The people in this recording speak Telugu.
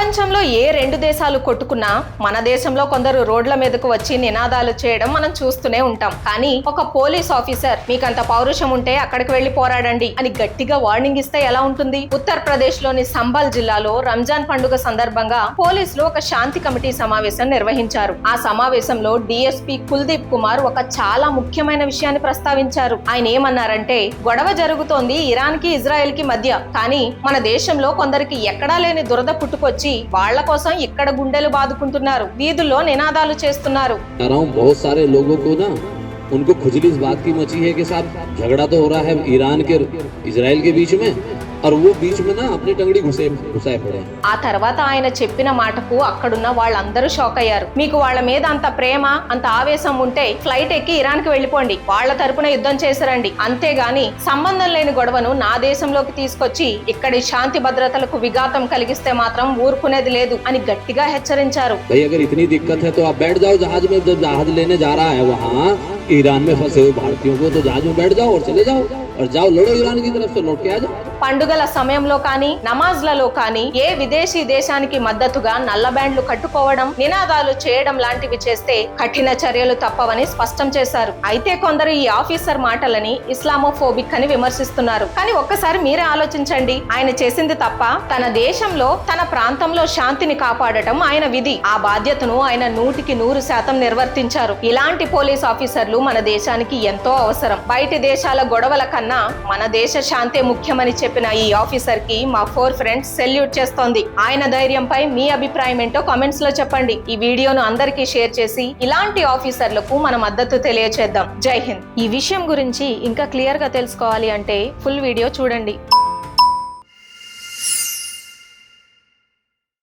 ప్రపంచంలో ఏ రెండు దేశాలు కొట్టుకున్నా మన దేశంలో కొందరు రోడ్ల మీదకు వచ్చి నినాదాలు చేయడం మనం చూస్తూనే ఉంటాం. కానీ ఒక పోలీస్ ఆఫీసర్ మీకంత పౌరుషం ఉంటే అక్కడికి వెళ్లి పోరాడండి అని గట్టిగా వార్నింగ్ ఇస్తే ఎలా ఉంటుంది? ఉత్తరప్రదేశ్ లోని సంబాల్ జిల్లాలో రంజాన్ పండుగ సందర్భంగా పోలీసులు ఒక శాంతి కమిటీ సమావేశం నిర్వహించారు. ఆ సమావేశంలో డిఎస్పీ కుల్దీప్ కుమార్ ఒక చాలా ముఖ్యమైన విషయాన్ని ప్రస్తావించారు. ఆయన ఏమన్నారంటే, గొడవ జరుగుతోంది ఇరాన్ కి ఇజ్రాయెల్ కి మధ్య, కానీ మన దేశంలో కొందరికి ఎక్కడా లేని దురద పుట్టుకొచ్చి వాళ్ళ కోసం ఇక్కడ గుండెలు బాదుకుంటున్నారు, వీధుల్లో నినాదాలు చేస్తున్నారు. बहुत सारे लोगों को ना उनको खुजली इस बात की मची है कि साहब झगड़ा तो हो रहा है ईरान के इजराइल के बीच में और वो बीच में ना अपनी टंगड़ी घुसाए पड़े. ఆ తర్వాత ఆయన చెప్పిన మాటకు అక్కడున్న వాళ్ళందరూ షాక్ అయ్యారు. మీకు వాళ్ళ మీద అంత ప్రేమ, అంత ఆవేశం ఉంటే ఫ్లైట్ ఎక్కి ఇరాన్ కి వెళ్ళిపోండి, వాళ్ళ తరపున యుద్ధం చేసిరండి, అంతేగాని సంబంధం లేని గొడవను నా దేశంలోకి తీసుకొచ్చి ఇక్కడి శాంతి భద్రతలకు విఘాతం కలిగిస్తే మాత్రం ఊరుకునేది లేదు అని గట్టిగా హెచ్చరించారు. भाई अगर इतनी दिक्कत है तो आप बैठ जाओ जहाज में, जब जहाज लेने जा रहा है वहाँ ईरान में फंसे हुए भारतीयों को, तो जहाज में बैठ जाओ और चले जाओ और जाओ लड़ो ईरान की तरफ से, लौट के आ जाओ. పండుగల సమయంలో కానీ నమాజ్లలో కానీ ఏ విదేశీ దేశానికి మద్దతుగా నల్ల బ్యాండ్లు కట్టుకోవడం, నినాదాలు చేయడం లాంటివి చేస్తే కఠిన చర్యలు తప్పవని స్పష్టం చేశారు. అయితే కొందరు ఈ ఆఫీసర్ మాటలని ఇస్లామోఫోబిక్ అని విమర్శిస్తున్నారు. కానీ ఒక్కసారి మీరే ఆలోచించండి, ఆయన చేసింది తప్ప? తన దేశంలో తన ప్రాంతంలో శాంతిని కాపాడటం ఆయన విధి. ఆ బాధ్యతను ఆయన 100% నిర్వర్తించారు. ఇలాంటి పోలీస్ ఆఫీసర్లు మన దేశానికి ఎంతో అవసరం. బయటి దేశాల గొడవల కన్నా మన దేశ శాంతే ముఖ్యమని చెప్పిన ఈ ఆఫీసర్ కి మా 4 ఫ్రెండ్స్ సెల్యూట్ చేస్తోంది. ఆయన ధైర్యంపై మీ అభిప్రాయం ఏంటో కామెంట్స్ లో చెప్పండి. ఈ వీడియోను అందరికీ షేర్ చేసి ఇలాంటి ఆఫీసర్లకు మన మద్దతు తెలియచేద్దాం. జై హింద్. ఈ విషయం గురించి ఇంకా క్లియర్ గా తెలుసుకోవాలి అంటే ఫుల్ వీడియో చూడండి.